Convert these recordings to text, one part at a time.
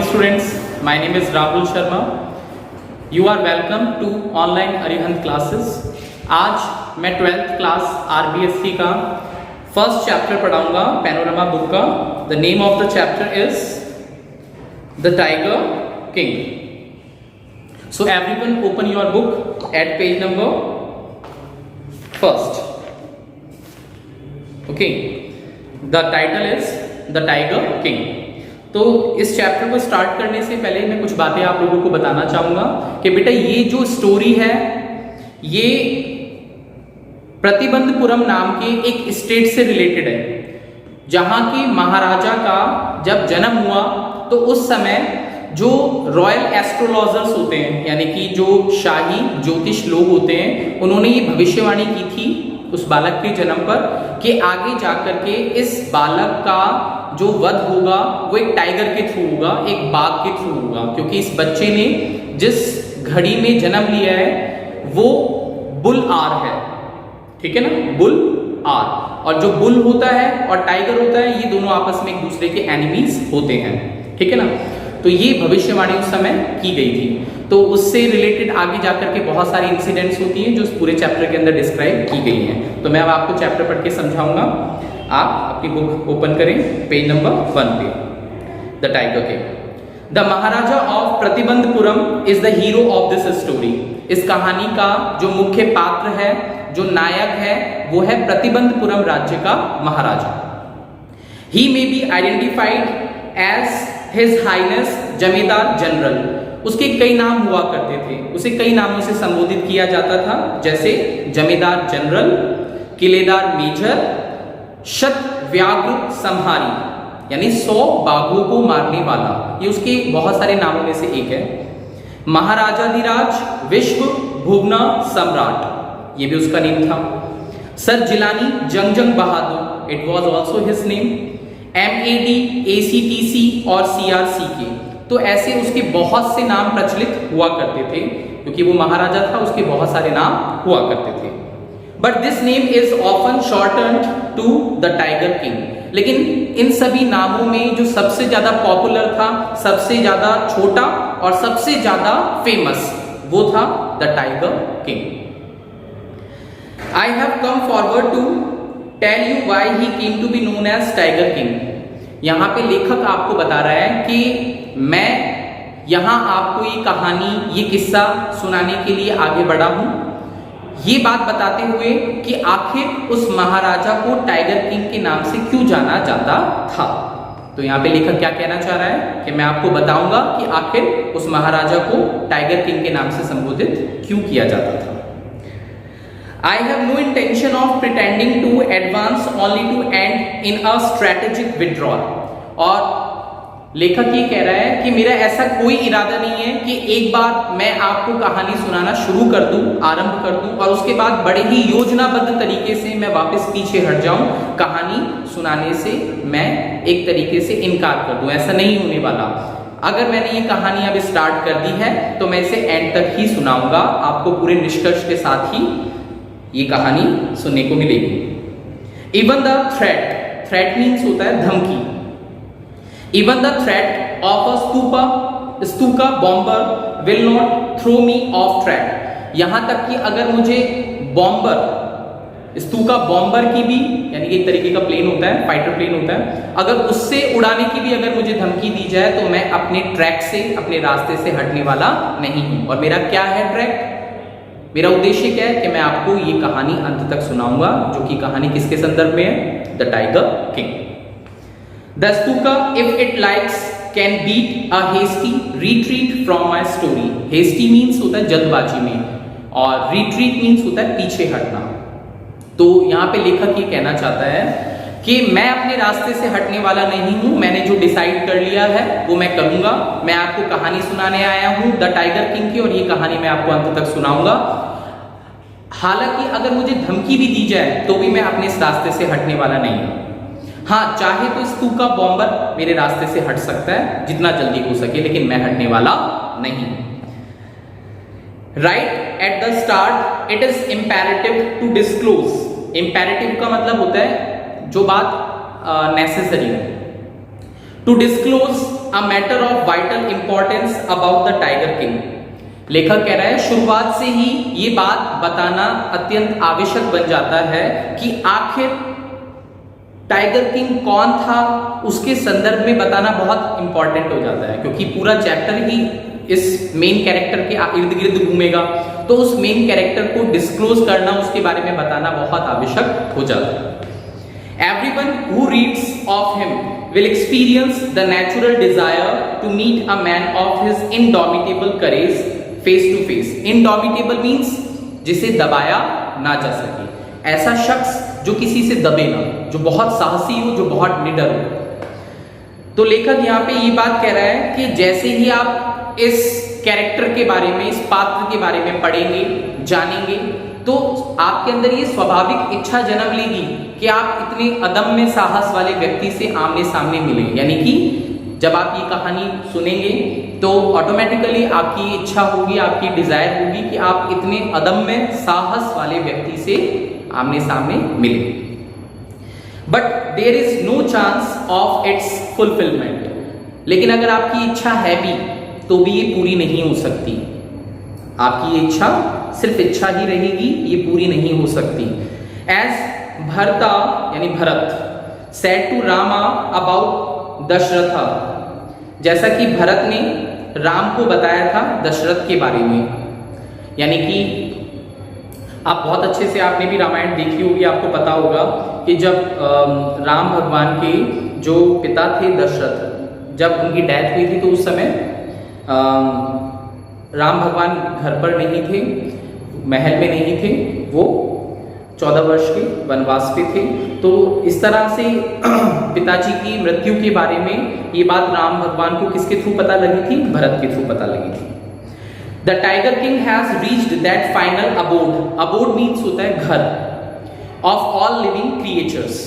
students, my name is Rahul Sharma. You are welcome to online Arihant classes. आज मैं 12th class RBSC का first chapter पढ़ाऊंगा panorama book का. The name of the chapter is the tiger king. So everyone open your book at page number first. Okay, the title is the tiger king. तो इस chapter को start करने से पहले मैं कुछ बातें आप लोगों को बताना चाहूंगा कि बेटा ये जो स्टोरी है ये प्रतिबंधपुरम नाम के एक स्टेट से रिलेटेड है, जहां की महाराजा का जब जन्म हुआ तो उस समय जो रॉयल एस्ट्रोलॉजर्स होते हैं यानी कि जो शाही ज्योतिष लोग होते हैं, उन्होंने ये भविष्यवाणी की थी उस बालक के जन्म पर कि आगे जाकर के इस बालक का जो वध होगा वो एक टाइगर के थ्रू होगा, एक बाघ के थ्रू होगा, क्योंकि इस बच्चे ने जिस घड़ी में जन्म लिया है वो बुल आर है. ठीक है ना, बुल आर. और जो बुल होता है और टाइगर होता है ये दोनों आपस में एक दूसरे के एनिमीज होते हैं. ठीक है ना. तो ये भविष्यवाणी उस समय की गई थी. तो उससे रिलेटेड आगे जाकर के बहुत सारी इंसिडेंट्स होती हैं जो इस पूरे चैप्टर के अंदर डिस्क्राइब की गई हैं. तो मैं अब आपको चैप्टर पढ़ के समझाऊंगा. आप अपनी बुक ओपन करें पेज नंबर 1 पे. The tiger king. The Maharaja of Pratibandapuram is the hero of this story. इस कहानी का जो मुख्य पात्र है, जो नायक है, वो है प्रतिबंधपुरम राज्य का महाराजा. He may be identified as his highness zamindar general. उसके कई नाम हुआ करते थे, उसे कई नामों से संबोधित किया जाता था, जैसे जमींदार जनरल, किलेदार मेजर, शत व्याघ्र संहारी यानी 100 बाघों को मारने वाला. ये उसके बहुत सारे नामों में से एक है. महाराजाधिराज विश्व भुवना सम्राट, ये भी उसका नेम था. Sir Jilani Jung Bahadur, it was also his name. MAD, ACTC और CRCK. तो ऐसे उसके बहुत से नाम प्रचलित हुआ करते थे, क्योंकि वो महाराजा था, उसके बहुत सारे नाम हुआ करते थे. But this name is often shortened to the tiger king. लेकिन इन सभी नामों में जो सबसे ज्यादा पॉपुलर था, सबसे ज्यादा छोटा और सबसे ज्यादा फेमस, वो था the tiger king. I have come forward to tell you why he came to be known as tiger king. यहां पे लेखक आपको बता रहा है कि मैं यहां आपको ये कहानी, ये किस्सा सुनाने के लिए आगे बढ़ा हूं, ये बात बताते हुए कि आखिर उस महाराजा को टाइगर किंग के नाम से क्यों जाना जाता था. तो यहां पे लेखक क्या कहना चाह रहा है कि मैं आपको बताऊंगा कि आखिर उस महाराजा को टाइगर किंग के नाम से संबोधित क्यों किया जाता था. I have no intention of pretending to advance only to end in a strategic withdrawal. और लेखक ये कह रहा है कि मेरा ऐसा कोई इरादा नहीं है कि एक बार मैं आपको कहानी सुनाना शुरू कर दूं, आरंभ कर दूं और उसके बाद बड़े ही योजनाबद्ध तरीके से मैं वापस पीछे हट जाऊं, कहानी सुनाने से मैं एक तरीके से इनकार कर दूं. ऐसा नहीं होने वाला. अगर मैंने ये कहानी अब स्टार्ट कर दी है तो मैं इसे एंड तक ही सुनाऊंगा, आपको पूरे निष्कर्ष के साथ ही ये कहानी सुनने को मिलेगी. इवन द थ्रेट मीन्स होता है धमकी. Even the threat of a Stuka bomber will not throw me off track. यहां तक कि अगर मुझे बॉम्बर, स्तूका बॉम्बर की भी, यानी एक तरीके का प्लेन होता है, फाइटर प्लेन होता है, अगर उससे उड़ाने की भी अगर मुझे धमकी दी जाए तो मैं अपने ट्रैक से, अपने रास्ते से हटने वाला नहीं हूं. और मेरा क्या है ट्रैक, मेरा उद्देश्य क्या है कि मैं आपको ये कहानी अंत तक सुनाऊंगा, जो कि कहानी किसके संदर्भ में है, the tiger king. The Stuka if it likes can beat a hasty retreat from my story. Hasty means होता है जल्दबाजी में और रिट्रीट मीन्स होता है पीछे हटना. तो यहां पे लेखक ये कहना चाहता है कि मैं अपने रास्ते से हटने वाला नहीं हूं. मैंने जो डिसाइड कर लिया है वो मैं करूंगा. मैं आपको कहानी सुनाने आया हूं द टाइगर किंग की, और ये कहानी मैं आपको अंत तक सुनाऊंगा. हालांकि अगर मुझे धमकी भी दी जाए तो भी मैं अपने इस रास्ते से हटने वाला नहीं हूं. हाँ, चाहे तो स्तूका बॉम्बर मेरे रास्ते से हट सकता है जितना जल्दी हो सके, लेकिन मैं हटने वाला नहीं. Right at the start it is imperative to disclose. Imperative का मतलब होता है जो बात necessary. To disclose a matter of vital importance about the tiger king. लेखक कह रहा है शुरुआत से ही ये बात बताना अत्यंत आवश्यक बन जाता है कि आखिर टाइगर किंग कौन था, उसके संदर्भ में बताना बहुत इंपॉर्टेंट हो जाता है, क्योंकि पूरा चैप्टर ही इस मेन कैरेक्टर के इर्द गिर्द घूमेगा, तो उस मेन कैरेक्टर को डिस्क्लोज करना, उसके बारे में बताना बहुत आवश्यक हो जाता है। Everyone who reads of him will experience the natural desire to meet a man of his indomitable courage face to face. Indomitable means जिसे दबाया ना जा सके, ऐसा शख्स जो किसी से दबे ना, जो बहुत साहसी हो, जो बहुत निडर हो। तो लेखक यहाँ पे ये बात कह रहा है कि जैसे ही आप इस कैरेक्टर के बारे में, इस पात्र के बारे में पढ़ेंगे, जानेंगे, तो आपके अंदर ये स्वाभाविक इच्छा जन्म लेगी कि आप इतने अदम्य साहस वाले व्यक्ति से आमने सामने मिलें। यानी कि जब आप ये कहानी सुनेंगे तो ऑटोमेटिकली आपकी इच्छा होगी, आपकी डिजायर होगी कि आप इतने अदम्य साहस वाले व्यक्ति से आमने सामने मिलें। But there is no chance of its fulfilment. लेकिन अगर आपकी इच्छा है भी तो भी ये पूरी नहीं हो सकती। आपकी ये इच्छा सिर्फ इच्छा ही रहेगी, ये पूरी नहीं हो सकती। एज भरता यानी Bharat said to Rama about Dasharatha, जैसा कि भरत ने राम को बताया था दशरथ के बारे में। यानी कि आप बहुत अच्छे से, आपने भी रामायण देखी होगी, आपको पता होगा कि जब राम भगवान के जो पिता थे दशरथ, जब उनकी डेथ हुई थी तो उस समय राम भगवान घर पर नहीं थे, महल में नहीं थे, वो 14 वर्ष के वनवास पे थे। तो इस तरह से पिताजी की मृत्यु के बारे में ये बात राम भगवान को किसके थ्रू पता लगी थी? भरत के थ्रू पता लगी थी। The tiger king has reached that final abode. Abode means होता है घर, ऑफ ऑल लिविंग क्रिएचर्स।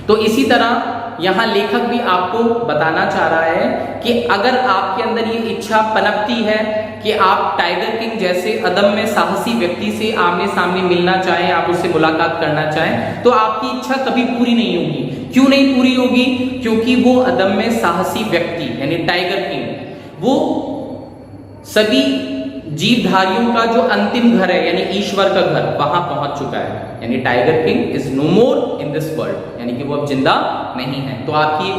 तो इसी तरह यहां लेखक भी आपको बताना चाह रहा है कि अगर आपके अंदर ये इच्छा पनपती है कि आप टाइगर किंग जैसे अदम्य साहसी व्यक्ति से आमने सामने मिलना चाहें, आप उससे मुलाकात करना चाहें, तो आपकी इच्छा कभी पूरी नहीं होगी। क्यों नहीं पूरी होगी? क्योंकि वो अदम्य साहसी व्यक्ति यानी टाइगर किंग, वो सभी जीवधारियों का जो अंतिम घर है यानी ईश्वर का घर, वहां पहुंच चुका है। यानी tiger king is no more in this world, यानी कि वो अब जिंदा नहीं है। तो आपकी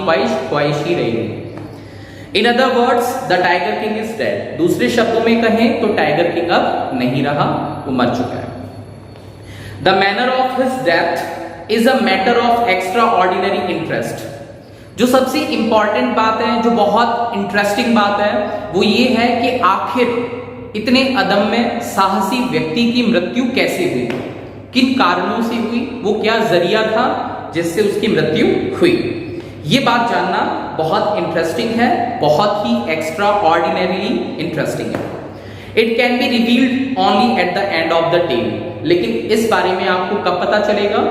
ख्वाहिश ही रहेगी। In other words the tiger king is dead. दूसरे शब्दों में कहें तो टाइगर किंग अब नहीं रहा, वो मर चुका है। The manner of his death is a matter of extra ordinary interest. जो सबसे इंपॉर्टेंट बात है, जो बहुत इंटरेस्टिंग बात है, वो ये है कि आखिर इतने अदम्य साहसी व्यक्ति की मृत्यु कैसे हुई, किन कारणों से हुई, वो क्या जरिया था जिससे उसकी मृत्यु हुई। ये बात जानना बहुत इंटरेस्टिंग है, बहुत ही एक्स्ट्रा ऑर्डिनरीली इंटरेस्टिंग है। It can be revealed only at the end of the tale. लेकिन इस बारे में आपको कब पता चलेगा?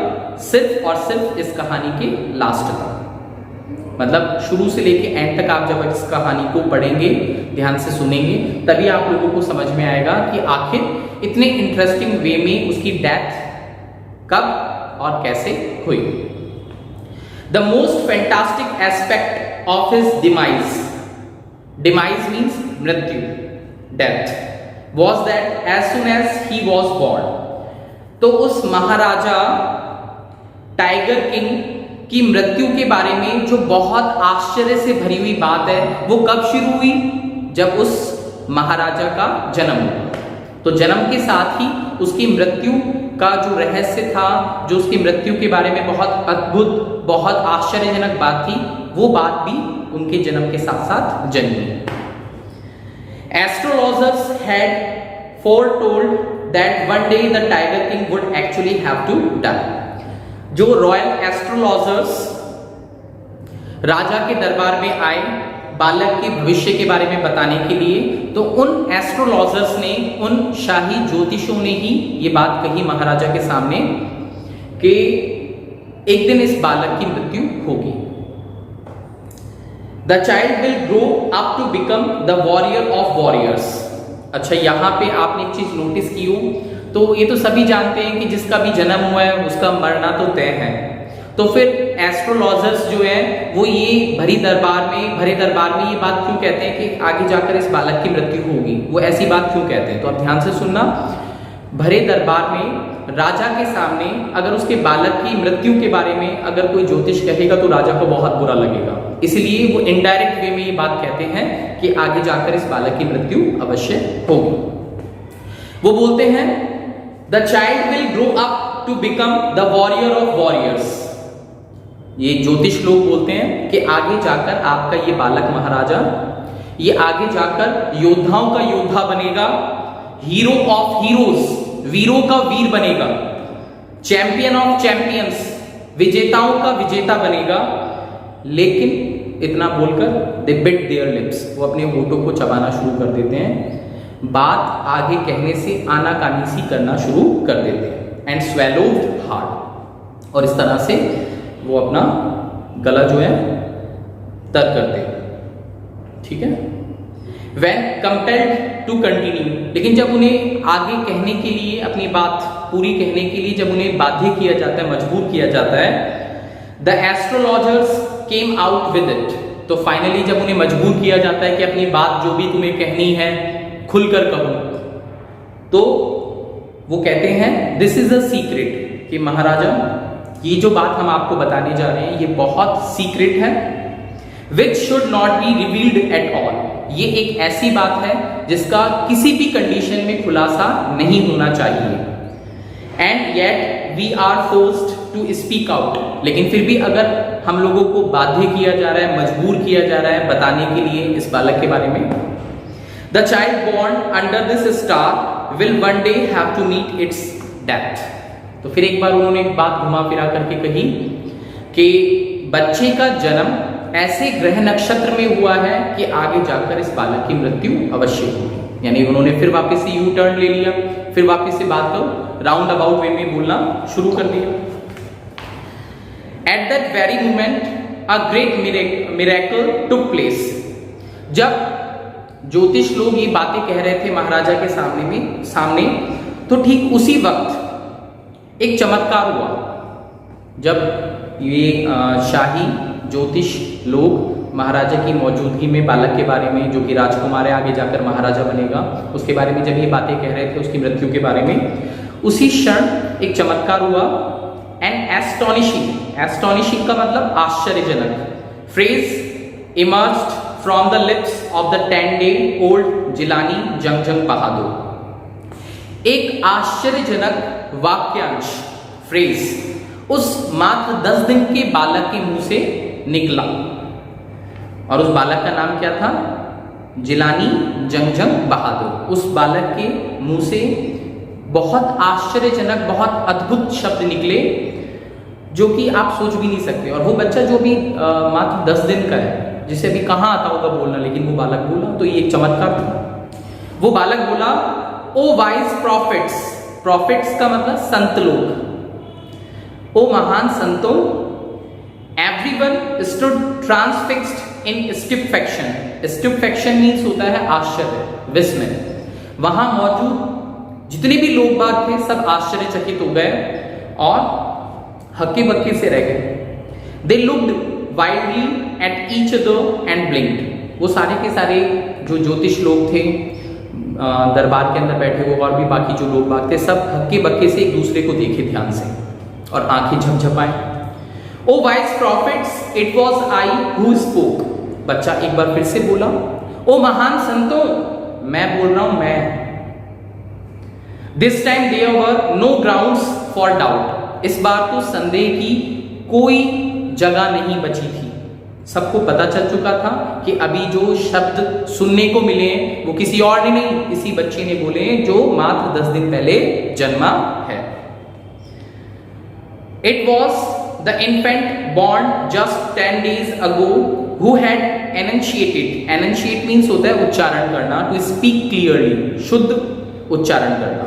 सिर्फ और सिर्फ इस कहानी के लास्ट तक, मतलब शुरू से लेके एंड तक आप जब इस कहानी को पढ़ेंगे, ध्यान से सुनेंगे, तभी आप लोगों को समझ में आएगा कि आखिर इतने इंटरेस्टिंग वे में उसकी डेथ कब और कैसे हुई। The most fantastic aspect of his demise, demise means मृत्यु, death, was that as soon as he was born. तो उस महाराजा टाइगर किंग की मृत्यु के बारे में जो बहुत आश्चर्य से भरी हुई बात है, वो कब शुरू हुई? जब उस महाराजा का जन्म हुआ। तो जन्म के साथ ही उसकी मृत्यु का जो रहस्य था, जो उसकी मृत्यु के बारे में बहुत अद्भुत, बहुत आश्चर्यजनक बात थी, वो बात भी उनके जन्म के साथ साथ जन्मी। Astrologers had foretold that one day the tiger king would actually have to die. जो रॉयल एस्ट्रोलॉजर्स राजा के दरबार में आए बालक के भविष्य के बारे में बताने के लिए, तो उन एस्ट्रोलॉजर्स ने, उन शाही ज्योतिषों ने ही ये बात कही महाराजा के सामने कि एक दिन इस बालक की मृत्यु होगी। The child will grow up to become the warrior of warriors. अच्छा, यहां पे आपने एक चीज नोटिस की हो, तो ये तो सभी जानते हैं कि जिसका भी जन्म हुआ है उसका मरना तो तय है। तो फिर एस्ट्रोलॉजर्स जो है वो ये भरे दरबार में ये बात क्यों कहते हैं कि आगे जाकर इस बालक की मृत्यु होगी? वो ऐसी बात क्यों कहते हैं? तो आप ध्यान से सुनना। भरे दरबार में राजा के सामने अगर उसके बालक की मृत्यु के बारे में अगर कोई ज्योतिष कहेगा तो राजा को बहुत बुरा लगेगा, इसलिए वो इनडायरेक्ट वे में ये बात कहते हैं कि आगे जाकर इस बालक की मृत्यु अवश्य होगी। वो बोलते हैं the child will grow up to become the warrior of warriors. ये ज्योतिष लोग बोलते हैं कि आगे जाकर आपका ये बालक महाराजा ये आगे जाकर योद्धाओं का योद्धा बनेगा, हीरो ऑफ हीरोज, वीरों का वीर बनेगा, चैंपियन ऑफ चैंपियंस, विजेताओं का विजेता बनेगा। लेकिन इतना बोलकर दे बिट देयर लिप्स, वो अपने होठों को चबाना शुरू कर देते हैं, बात आगे कहने से आनाकानी सी करना शुरू कर देते हैं, एंड स्वेलोड हार्ड, और इस तरह से वो अपना गला जो है तर करते हैं। ठीक है। When compelled to continue, लेकिन जब उन्हें आगे कहने के लिए अपनी बात पूरी कहने के लिए जब उन्हें बाध्य किया जाता है, मजबूर किया जाता है, the astrologers came out with it, तो फाइनली जब उन्हें मजबूर किया जाता है कि अपनी बात जो भी तुम्हें कहनी है खुलकर कहो, तो वो कहते हैं दिस इज अ सीक्रेट, कि महाराजा ये जो बात हम आपको बताने जा रहे हैं ये बहुत सीक्रेट है, which should not be revealed at all, ये एक ऐसी बात है जिसका किसी भी कंडीशन में खुलासा नहीं होना चाहिए, and yet we are forced to speak out, लेकिन फिर भी अगर हम लोगों को बाध्य किया जा रहा है, मजबूर किया जा रहा है बताने के लिए इस बालक के बारे में। The child born under this star will one day have to meet its death, तो फिर एक बार उन्होंने एक बात घुमा फिरा करके कही कि बच्चे का जन्म ऐसे ग्रह नक्षत्र में हुआ है कि आगे जाकर इस बालक की मृत्यु अवश्य होगी। यानी उन्होंने फिर वापस से यू टर्न ले लिया, फिर वापस से बात को राउंड अबाउट वे में बोलना शुरू कर दिया। At that very moment a great miracle took place, जब ज्योतिष लोग ये बातें कह रहे थे महाराजा के सामने, तो ठीक उसी वक्त एक चमत्कार हुआ। जब ये शाही ज्योतिष लोग महाराजा की मौजूदगी में बालक के बारे में, जो कि राजकुमार है आगे जाकर महाराजा बनेगा, उसके बारे में जब ये बातें कह रहे थे उसकी मृत्यु के बारे में, उसी क्षण एक चमत्कार हुआ। एंड एस्टोनिशिंग का मतलब आश्चर्यजनक phrase emerged from the lips of the 10-day-old Jilani Jungjung Bahadur. एक आश्चर्यजनक वाक्यांश, फ्रेज उस मात्र 10 दिन के बालक के मुंह से निकला, और उस बालक का नाम क्या था? जिलानी जंगजंग बहादुर। उस बालक के मुंह से बहुत आश्चर्यजनक, बहुत अद्भुत शब्द निकले जो कि आप सोच भी नहीं सकते। और वो बच्चा जो भी मात्र 10 दिन का है, जिसे अभी कहाँ आता होगा बोलना, लेकिन वो बालक बोला, तो ये एक चमत्कार था। वो बालक बोला, ओ वाइज प्रॉफिट्स, प्रॉफिट्स का मतलब संत लोग, ओ महान संतों, एवरीवन स्टूड ट्रांसफिक्स्ड इन स्टुपेफैक्शन। स्टुपेफैक्शन मीन्स होता है आश्चर्य, विस्मय। वहां मौजूद जितने भी लोग बाग थे सब आश्चर्यचकित हो गए और हक्के बक्के से रह गए। They looked widely at each other and ब्लिंक्ड। वो सारे के सारे जो ज्योतिष लोग थे दरबार के अंदर बैठे हुए, और भी बाकी जो लोग बाग थे, सब हक्के बक्के से एक दूसरे को देखे ध्यान से और आंखें झपझपाए। O wise prophets, it was I who spoke. बच्चा एक बार फिर से बोला, ओ महान संतों, मैं बोल रहा हूं, मैं। This time there were no grounds for doubt. इस बार तो संदेह की कोई जगह नहीं बची थी। सबको पता चल चुका था कि अभी जो शब्द सुनने को मिले वो किसी और ने नहीं, इसी बच्चे ने बोले जो मात्र 10 दिन पहले जन्मा है। It was the infant born just 10 days ago who had enunciated. Enunciate means होता है उच्चारण करना, to speak clearly, शुद्ध उच्चारण करना,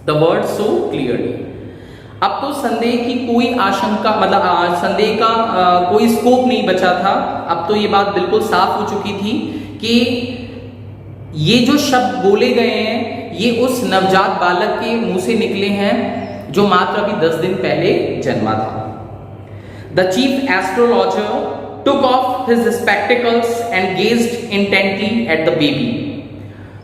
the word so clearly. अब तो संदेह की कोई आशंका, मतलब संदेह का कोई स्कोप नहीं बचा था। अब तो ये बात बिल्कुल साफ हो चुकी थी कि ये जो शब्द बोले गए हैं ये उस नवजात बालक के मुंह से निकले हैं जो मात्र अभी 10 दिन पहले जन्मा था। The chief astrologer took off his spectacles and gazed intently at the baby.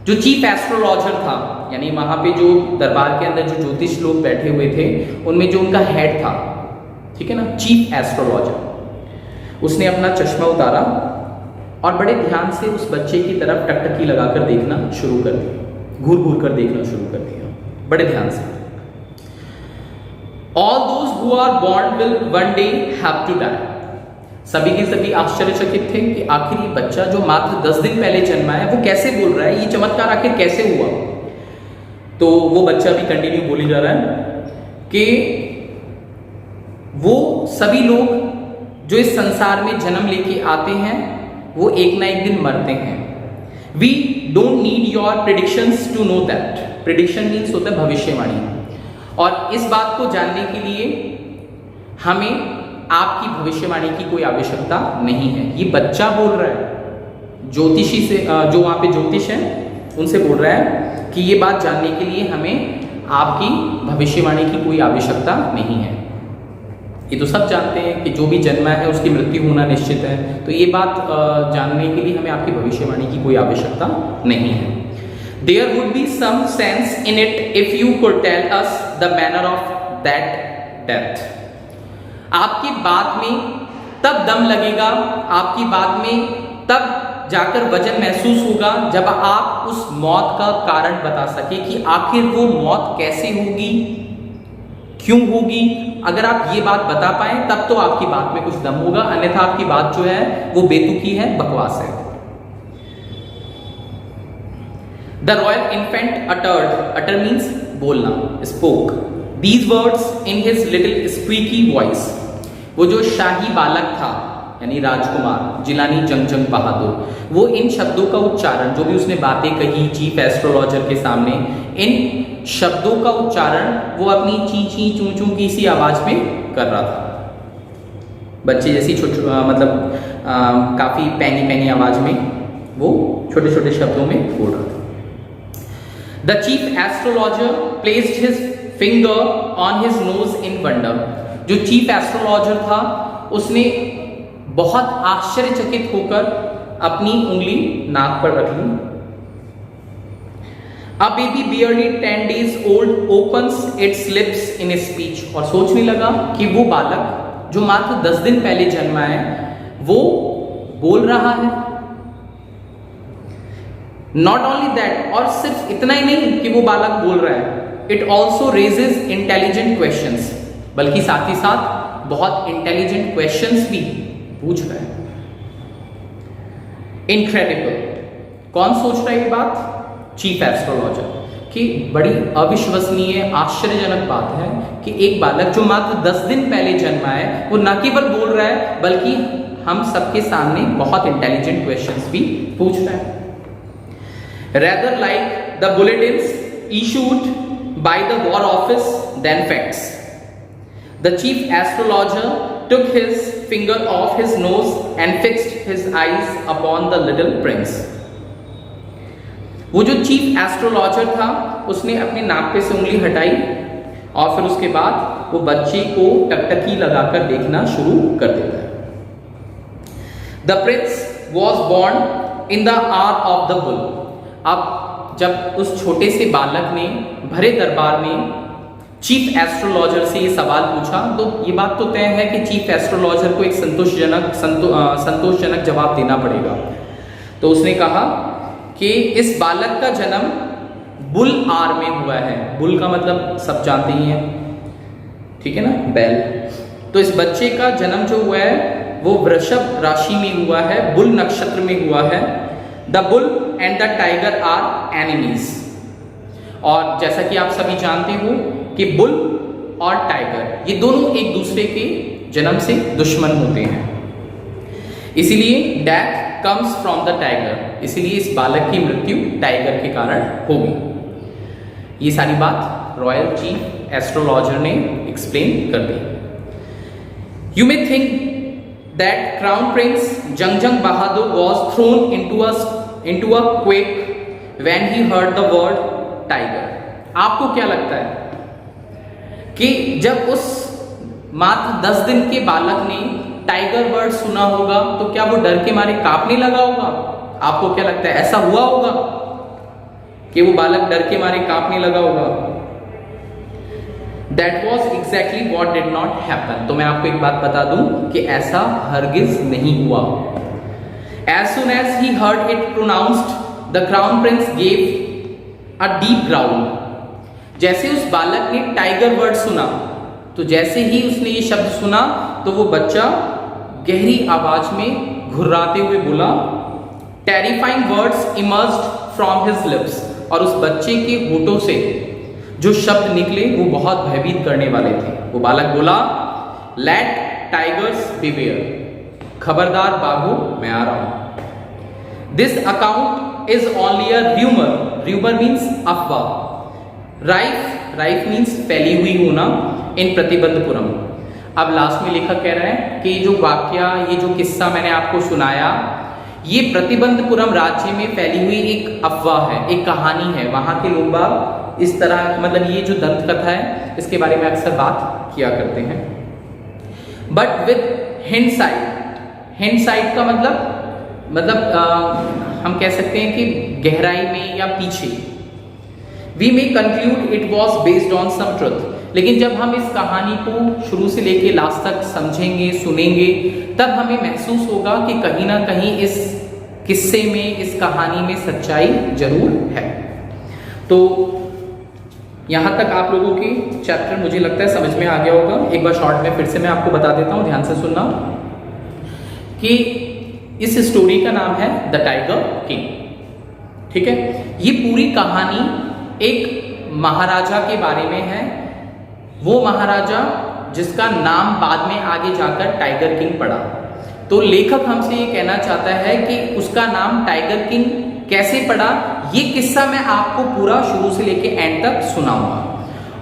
जो चीफ एस्ट्रोलॉजर था, यानी वहां पे जो दरबार के अंदर जो ज्योतिष लोग बैठे हुए थे, उनमें जो उनका हेड था, ठीक है ना, चीफ एस्ट्रोलॉजर, उसने अपना चश्मा उतारा और बड़े ध्यान से उस बच्चे की तरफ टकटकी लगाकर देखना शुरू कर दिया, घूर घूर कर देखना शुरू कर दिया, बड़े ध्यान से। All those who are born will one day have to die. सभी के सभी आश्चर्यचकित थे कि आखिर ये बच्चा जो मात्र 10 दिन पहले जन्मा है वो कैसे बोल रहा है, ये चमत्कार आखिर कैसे हुआ। तो वो बच्चा भी कंटिन्यू बोली जा रहा है कि वो सभी लोग जो इस संसार में जन्म लेके आते हैं वो एक ना एक दिन मरते हैं। We don't need your predictions to know that. Prediction means होता है भविष्यवाणी, और इस बात को जानने के लिए हमें आपकी भविष्यवाणी की कोई आवश्यकता नहीं है। ये बच्चा बोल रहा है, ज्योतिषी से, जो वहां पे ज्योतिष है उनसे बोल रहा है कि ये बात जानने के लिए हमें आपकी भविष्यवाणी की कोई आवश्यकता नहीं है। ये तो सब जानते हैं कि जो भी जन्मा है उसकी मृत्यु होना निश्चित है, तो ये बात जानने के लिए हमें आपकी भविष्यवाणी की कोई आवश्यकता नहीं है। There would be some sense in it if you could tell us the manner of that death. आपकी बात में तब दम लगेगा, आपकी बात में तब जाकर वजन महसूस होगा जब आप उस मौत का कारण बता सके कि आखिर वो मौत कैसे होगी, क्यों होगी। अगर आप ये बात बता पाए तब तो आपकी बात में कुछ दम होगा, अन्यथा आपकी बात जो है वो बेतुकी है, बकवास है। The royal infant utter means बोलना, spoke these words in his little squeaky voice. वो जो शाही बालक था यानी राजकुमार जिलानी जंग बहादुर, वो इन शब्दों का उच्चारण, जो भी उसने बातें कही चीफ एस्ट्रोलॉजर के सामने, इन शब्दों का उच्चारण वो अपनी ची ची चू चू की सी आवाज में कर रहा था। बच्चे जैसी मतलब काफी पैनी आवाज में वो छोटे छोटे शब्दों में बोल रहा था। The chief astrologer placed his finger on his nose in wonder. जो चीफ एस्ट्रोलॉजर था उसने बहुत आश्चर्यचकित होकर अपनी उंगली नाक पर रख ली। A baby barely 10 days old opens its lips in speech। और सोचने लगा कि वो बालक जो मात्र 10 दिन पहले जन्मा है वो बोल रहा है। Not only that, और सिर्फ इतना ही नहीं कि वो बालक बोल रहा है, it also raises intelligent questions, बल्कि साथ ही साथ बहुत इंटेलिजेंट क्वेश्चंस भी पूछ रहा है। इनक्रेडिबल, कौन सोच रहा है ये बात? Chief astrologer. कि बड़ी अविश्वसनीय आश्चर्यजनक बात है कि एक बालक जो मात्र 10 दिन पहले जन्मा है वो न केवल बोल रहा है बल्कि हम सबके सामने बहुत इंटेलिजेंट क्वेश्चंस भी पूछ रहा है। Rather like the bulletins issued by the War Office than facts. The chief astrologer took his finger off his nose and fixed his eyes upon the little prince. वो जो चीफ एस्ट्रोलॉजर था उसने अपने नाक पे से उंगली हटाई और फिर उसके बाद वो बच्चे को टकटकी लगाकर देखना शुरू कर देता है। The prince was born in the hour of the bull. अब जब उस छोटे से बालक ने भरे दरबार में चीफ एस्ट्रोलॉजर से ये सवाल पूछा तो ये बात तो तय है कि चीफ एस्ट्रोलॉजर को एक संतोषजनक जवाब देना पड़ेगा। तो उसने कहा कि इस बालक का जन्म बुल आर में हुआ है। बुल का मतलब सब जानते ही हैं, ठीक है ना, बैल। तो इस बच्चे का जन्म जो हुआ है वो वृषभ राशि में हुआ है, बुल नक्षत्र में हुआ है। The bull and the tiger are enemies. और जैसा कि आप सभी जानते हो कि बुल और टाइगर ये दोनों एक दूसरे के जन्म से दुश्मन होते हैं, इसीलिए death comes from the tiger, इसीलिए इस बालक की मृत्यु टाइगर के कारण होगी। ये सारी बात रॉयल चीफ एस्ट्रोलॉजर ने एक्सप्लेन कर दी। You may think that crown prince Jung Bahadur was thrown into a quake when he heard the word tiger। आपको क्या लगता है कि जब उस मात्र 10 दिन के बालक ने टाइगर वर्ड सुना होगा तो क्या वो डर के मारे कांपने लगा होगा? आपको क्या लगता है, ऐसा हुआ होगा कि वो बालक डर के मारे कांपने लगा होगा? That was exactly what did not happen. तो मैं आपको एक बात बता दूं कि ऐसा हरगिज नहीं हुआ। As soon as he heard it pronounced, the crown prince gave a deep growl. जैसे उस बालक ने टाइगर वर्ड सुना, तो जैसे ही उसने ये शब्द सुना तो वो बच्चा गहरी आवाज में घुर्राते हुए बोला, terrifying words emerged from his lips, और उस बच्चे के होठों से जो शब्द निकले वो बहुत भयभीत करने वाले थे। वो बालक बोला, लेट टाइगर्स बिवेयर, खबरदार बाघों मैं आ रहा हूं। This account is only a rumour, rumour means अफवाह, राइफ मीन्स फैली हुई होना इन प्रतिबंधपुरम। अब लास्ट में लेखक कह रहे हैं कि जो वाक्या, ये जो किस्सा मैंने आपको सुनाया, ये प्रतिबंधपुरम राज्य में फैली हुई एक अफवाह है, एक कहानी है। वहां के लोग बाग इस तरह, मतलब ये जो दंत कथा है इसके बारे में अक्सर बात किया करते हैं। बट विद हिंडसाइट का मतलब हम कह सकते हैं कि गहराई में या पीछे। We may conclude it was based on some truth, लेकिन जब हम इस कहानी को शुरू से लेके लास्ट तक समझेंगे, सुनेंगे, तब हमें महसूस होगा कि कहीं ना कहीं इस किस्से में, इस कहानी में सच्चाई जरूर है। तो यहां तक आप लोगों की चैप्टर मुझे लगता है समझ में आ गया होगा। एक बार शॉर्ट में फिर से मैं आपको बता देता हूं, ध्यान से सुनना, कि इस स्टोरी का नाम है द टाइगर किंग। ठीक है, ये पूरी कहानी एक महाराजा के बारे में है। वो महाराजा जिसका नाम बाद में आगे जाकर टाइगर किंग पड़ा। तो लेखक हमसे ये कहना चाहता है कि उसका नाम टाइगर किंग कैसे पड़ा, ये किस्सा मैं आपको पूरा शुरू से लेके एंड तक सुनाऊंगा।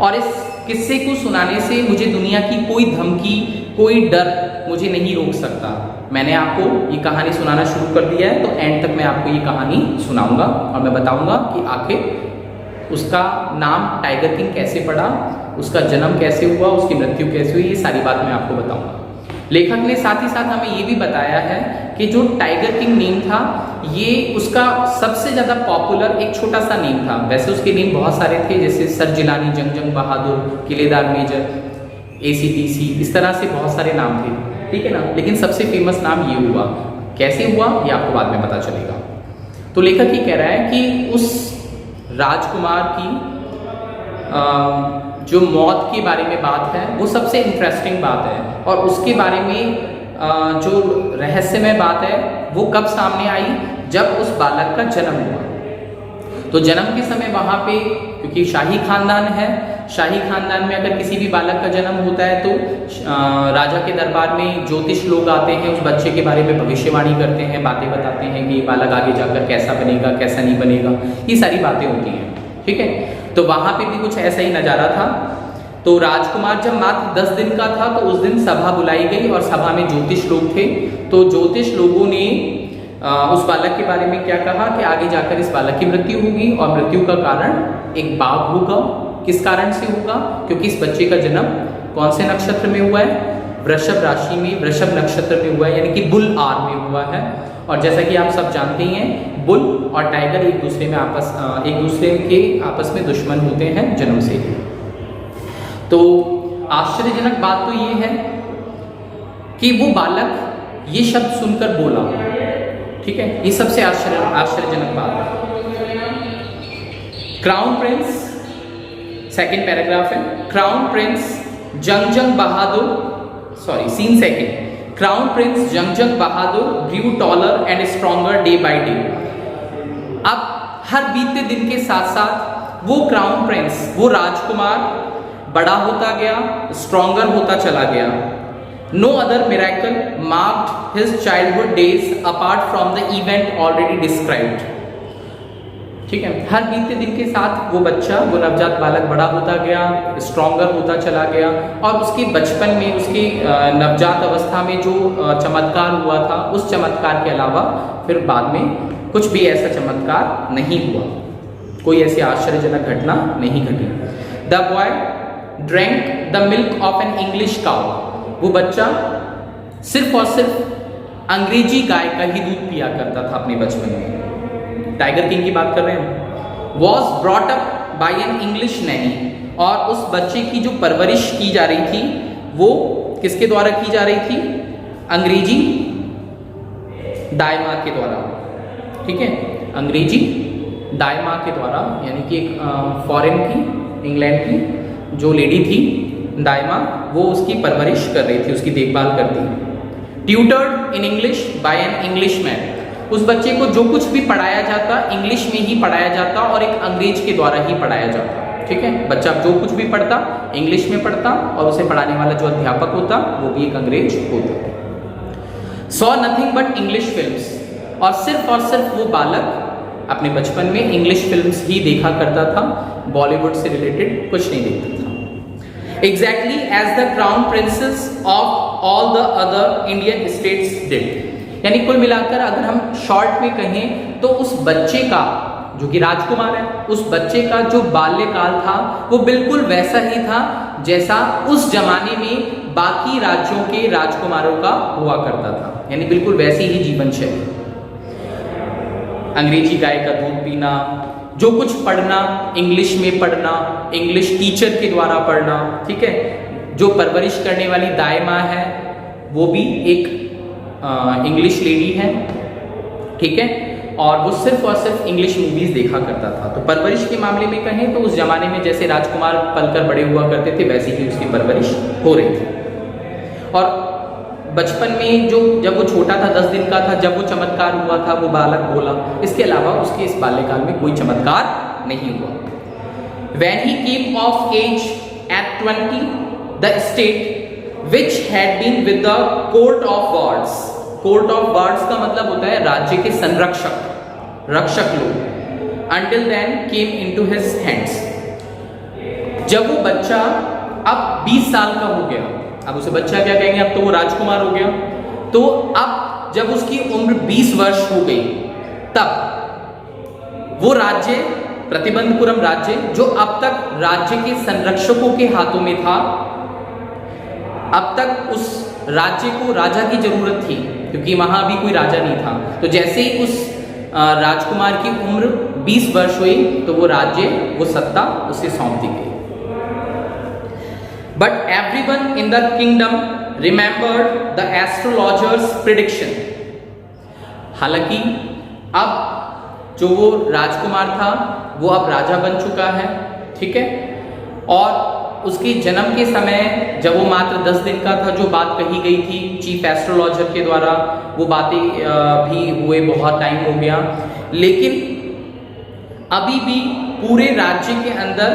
और इस किस्से को सुनाने से मुझे दुनिया की कोई धमकी, कोई डर मुझे नहीं रोक सकता। मैंने आपको ये कहानी सुनाना शुरू कर दिया है, तो एंड तक मैं आपको ये कहानी सुनाऊंगा और मैं बताऊंगा कि आखिर उसका नाम टाइगर किंग कैसे पड़ा, उसका जन्म कैसे हुआ, उसकी मृत्यु कैसे हुई, ये सारी बात मैं आपको बताऊंगा। लेखक ने साथ ही साथ हमें ये भी बताया है कि जो टाइगर किंग नेम था, ये उसका सबसे ज़्यादा पॉपुलर एक छोटा सा नेम था। वैसे उसके नेम बहुत सारे थे, जैसे सर जिलानी, जंग बहादुर, किलेदार मेजर, ACTC, इस तरह से बहुत सारे नाम थे, ठीक है ना। लेकिन सबसे फेमस नाम ये हुआ। कैसे हुआ ये आपको बाद में पता चलेगा। तो लेखक ये कह रहा है कि उस राजकुमार की जो मौत के बारे में बात है वो सबसे इंटरेस्टिंग बात है, और उसके बारे में जो रहस्यमय बात है वो कब सामने आई, जब उस बालक का जन्म हुआ। तो जन्म के समय वहाँ पे, क्योंकि शाही खानदान है, शाही खानदान में अगर किसी भी बालक का जन्म होता है तो राजा के दरबार में ज्योतिष लोग आते हैं, उस बच्चे के बारे में भविष्यवाणी करते हैं, बातें बताते हैं कि ये बालक आगे जाकर कैसा बनेगा, कैसा नहीं बनेगा, ये सारी बातें होती हैं, ठीक है। तो वहाँ पे भी कुछ ऐसा ही नज़ारा था। तो राजकुमार जब मात्र 10 दिन का था तो उस दिन सभा बुलाई गई और सभा में ज्योतिष लोग थे। तो ज्योतिष लोगों ने उस बालक के बारे में क्या कहा कि आगे जाकर इस बालक की मृत्यु होगी और मृत्यु का कारण एक बाघ होगा। किस कारण से होगा? क्योंकि इस बच्चे का जन्म कौन से नक्षत्र में हुआ है? वृषभ राशि में, वृषभ नक्षत्र में हुआ है, यानी कि बुल आर में हुआ है। और जैसा कि आप सब जानते ही हैं, बुल और टाइगर एक दूसरे के आपस में दुश्मन होते हैं जन्म से ही। तो आश्चर्यजनक बात तो ये है कि वो बालक ये शब्द सुनकर बोला, ठीक है, ये सबसे आश्चर्यजनक बात है। क्राउन प्रिंस, सेकेंड पैराग्राफ है, crown prince Jung Bahadur, scene second, crown prince Jung Bahadur grew taller and stronger day by day. अब हर बीतते दिन के साथ साथ वो क्राउन प्रिंस, वो राजकुमार बड़ा होता गया, स्ट्रॉन्गर होता चला गया। No other miracle marked his childhood days apart from the event already described, ठीक है। हर बीतते दिन के साथ वो बच्चा, वो नवजात बालक बड़ा होता गया, स्ट्रॉन्गर होता चला गया, और उसके बचपन में, उसकी नवजात अवस्था में जो चमत्कार हुआ था, उस चमत्कार के अलावा फिर बाद में कुछ भी ऐसा चमत्कार नहीं हुआ, कोई ऐसी आश्चर्यजनक घटना नहीं घटी। The boy drank the milk of an English cow, वो बच्चा सिर्फ और सिर्फ अंग्रेजी गाय का ही दूध पिया करता था अपने बचपन में। टाइगर किंग की बात कर रहे हैं। Was brought up by an English Naini, और उस बच्चे की जो परवरिश की जा रही थी वो किसके द्वारा की जा रही थी? अंग्रेजी दाई माँ के द्वारा। ठीक है, अंग्रेजी दाई माँ के द्वारा, यानी कि एक फॉरेन की, इंग्लैंड की जो लेडी थी दाई माँ, वो उसकी परवरिश कर रही थी, उसकी देखभाल करती। Tutored in English by an English man, उस बच्चे को जो कुछ भी पढ़ाया जाता इंग्लिश में ही पढ़ाया जाता और एक अंग्रेज के द्वारा ही पढ़ाया जाता। ठीक है, बच्चा जो कुछ भी पढ़ता इंग्लिश में पढ़ता और उसे पढ़ाने वाला जो अध्यापक होता वो भी एक अंग्रेज होता। Saw nothing but English films, और सिर्फ वो बालक अपने बचपन में इंग्लिश फिल्म्स ही देखा करता था, बॉलीवुड से रिलेटेड कुछ नहीं देखता था। Exactly as the crown princes of all the other Indian states did, यानी कुल मिलाकर अगर हम शॉर्ट में कहें तो उस बच्चे का, जो कि राजकुमार है, उस बच्चे का जो बाल्यकाल था वो बिल्कुल वैसा ही था जैसा उस जमाने में बाकी राज्यों के राजकुमारों का हुआ करता था, यानी बिल्कुल वैसी ही जीवन शैली। अंग्रेजी गाय का दूध पीना, जो कुछ पढ़ना इंग्लिश में पढ़ना, इंग्लिश टीचर के द्वारा पढ़ना। ठीक है, जो परवरिश करने वाली दाई माँ है वो भी एक इंग्लिश लेडी है। ठीक है, और वो सिर्फ और सिर्फ इंग्लिश मूवीज देखा करता था। तो परवरिश के मामले में कहें तो उस जमाने में जैसे राजकुमार पलकर बड़े हुआ करते थे वैसी ही उसकी परवरिश हो रही थी। और बचपन में जो जब वो छोटा था, 10 दिन का था, जब वो चमत्कार हुआ था, वो बालक बोला, इसके अलावा उसके इस बाल्यकाल में कोई चमत्कार नहीं हुआ। When he came of age at 20, the state which had been with the court of guards, court of guards का मतलब होता है राज्य के संरक्षक, रक्षक लोग। Until then came into his hands, जब वो बच्चा अब 20 साल का हो गया, अब उसे बच्चा क्या कहेंगे, अब तो वो राजकुमार हो गया, तो अब जब उसकी उम्र 20 वर्ष हो गई तब वो राज्य, प्रतिबंधपुरम राज्य, जो अब तक राज्य के संरक्षकों के हाथों में था, अब तक उस राज्य को राजा की जरूरत थी क्योंकि वहां भी कोई राजा नहीं था। तो जैसे ही उस राजकुमार की उम्र 20 वर्ष हुई तो वो राज्य, वो सत्ता उसे सौंप दी गई। But everyone in the kingdom remembered the astrologers prediction, हालांकि अब जो वो राजकुमार था वो अब राजा बन चुका है। ठीक है, और उसके जन्म के समय जब वो मात्र 10 दिन का था, जो बात कही गई थी चीफ एस्ट्रोलॉजर के द्वारा, वो बातें भी हुए, बहुत टाइम हो गया, लेकिन अभी भी पूरे राज्य के अंदर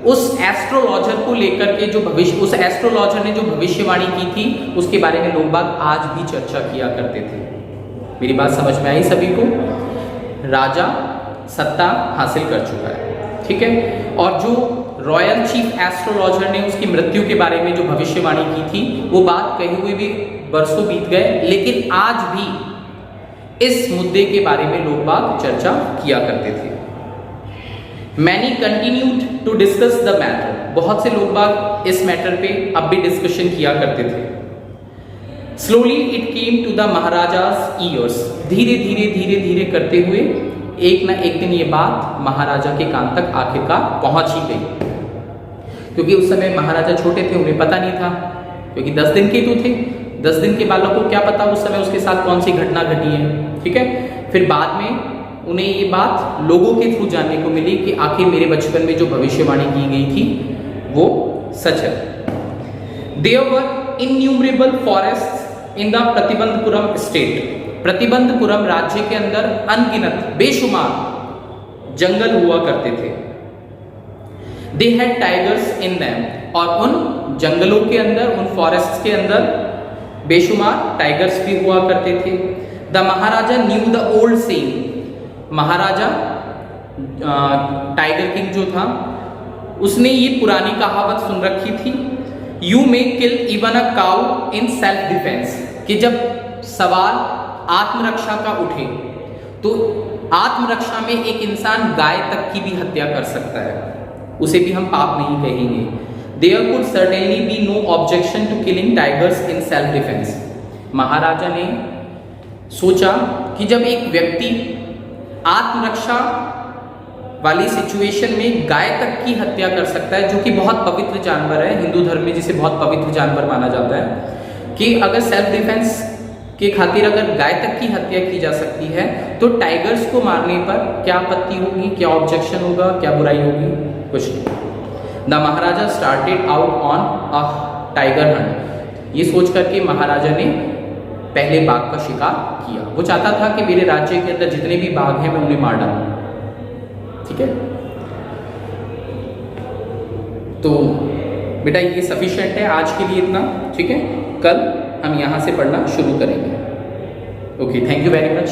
उस एस्ट्रोलॉजर को लेकर के जो भविष्य, उस एस्ट्रोलॉजर ने जो भविष्यवाणी की थी उसके बारे में लोग बात आज भी चर्चा किया करते थे। मेरी बात समझ में आई सभी को? राजा सत्ता हासिल कर चुका है। ठीक है, और जो रॉयल चीफ एस्ट्रोलॉजर ने उसकी मृत्यु के बारे में जो भविष्यवाणी की थी वो बात कही हुई भी बरसों बीत गए, लेकिन आज भी इस मुद्दे के बारे में लोग बात चर्चा किया करते थे। Many continued to discuss the matter, बहुत से लोग बात इस मैटर पे अब भी डिस्कशन किया करते थे। Slowly it came to the maharaja's ears, धीरे धीरे धीरे धीरे करते हुए एक ना एक दिन ये बात महाराजा के कान तक आखिरकार पहुंच ही गई, क्योंकि उस समय महाराजा छोटे थे, उन्हें पता नहीं था, क्योंकि 10 दिन के तो थे, 10 दिन के बालक को क्या पता उस समय उसके साथ कौन सी घटना घटी है। ठीक है, फिर बाद में उन्हें ये बात लोगों के थ्रू जानने को मिली कि आखिर मेरे बचपन में जो भविष्यवाणी की गई थी वो सच है। There were innumerable forest in the Pratibandapuram state, Pratibandapuram राज्य के अंदर अनगिनत, बेशुमार जंगल हुआ करते थे। They had tigers in them, और उन जंगलों के अंदर, उन फॉरेस्ट के अंदर बेशुमार टाइगर्स भी हुआ करते थे। The Maharaja new the old saying, Maharaja tiger king जो था उसने ये पुरानी कहावत सुन रखी थी, you may kill even a cow in self defence, कि जब सवाल आत्मरक्षा का उठे तो आत्मरक्षा में एक इंसान गाय तक की भी हत्या कर सकता है, उसे भी हम पाप नहीं कहेंगे। There could certainly be no objection to killing tigers in self defence. महाराजा ने सोचा कि जब एक व्यक्ति आत्मरक्षा वाली सिचुएशन में गाय तक की हत्या कर सकता है, जो कि बहुत पवित्र जानवर है, हिंदू धर्म में जिसे बहुत पवित्र जानवर माना जाता है, कि अगर सेल्फ डिफेंस के खातिर अगर गाय तक की हत्या की जा सकती है तो टाइगर्स को मारने पर क्या आपत्ति होगी, क्या ऑब्जेक्शन होगा, क्या बुराई होगी? कुछ नहीं। The Maharaja started out on a tiger Hunt. ये सोच करके महाराजा ने पहले बाघ का शिकार किया। वो चाहता था कि मेरे राज्य के अंदर जितने भी बाघ हैं मैं उन्हें मार डालूं। ठीक है, तो बेटा ये सफिशिएंट है आज के लिए इतना। ठीक है, कल हम यहाँ से पढ़ना शुरू करेंगे। Okay, thank you very much.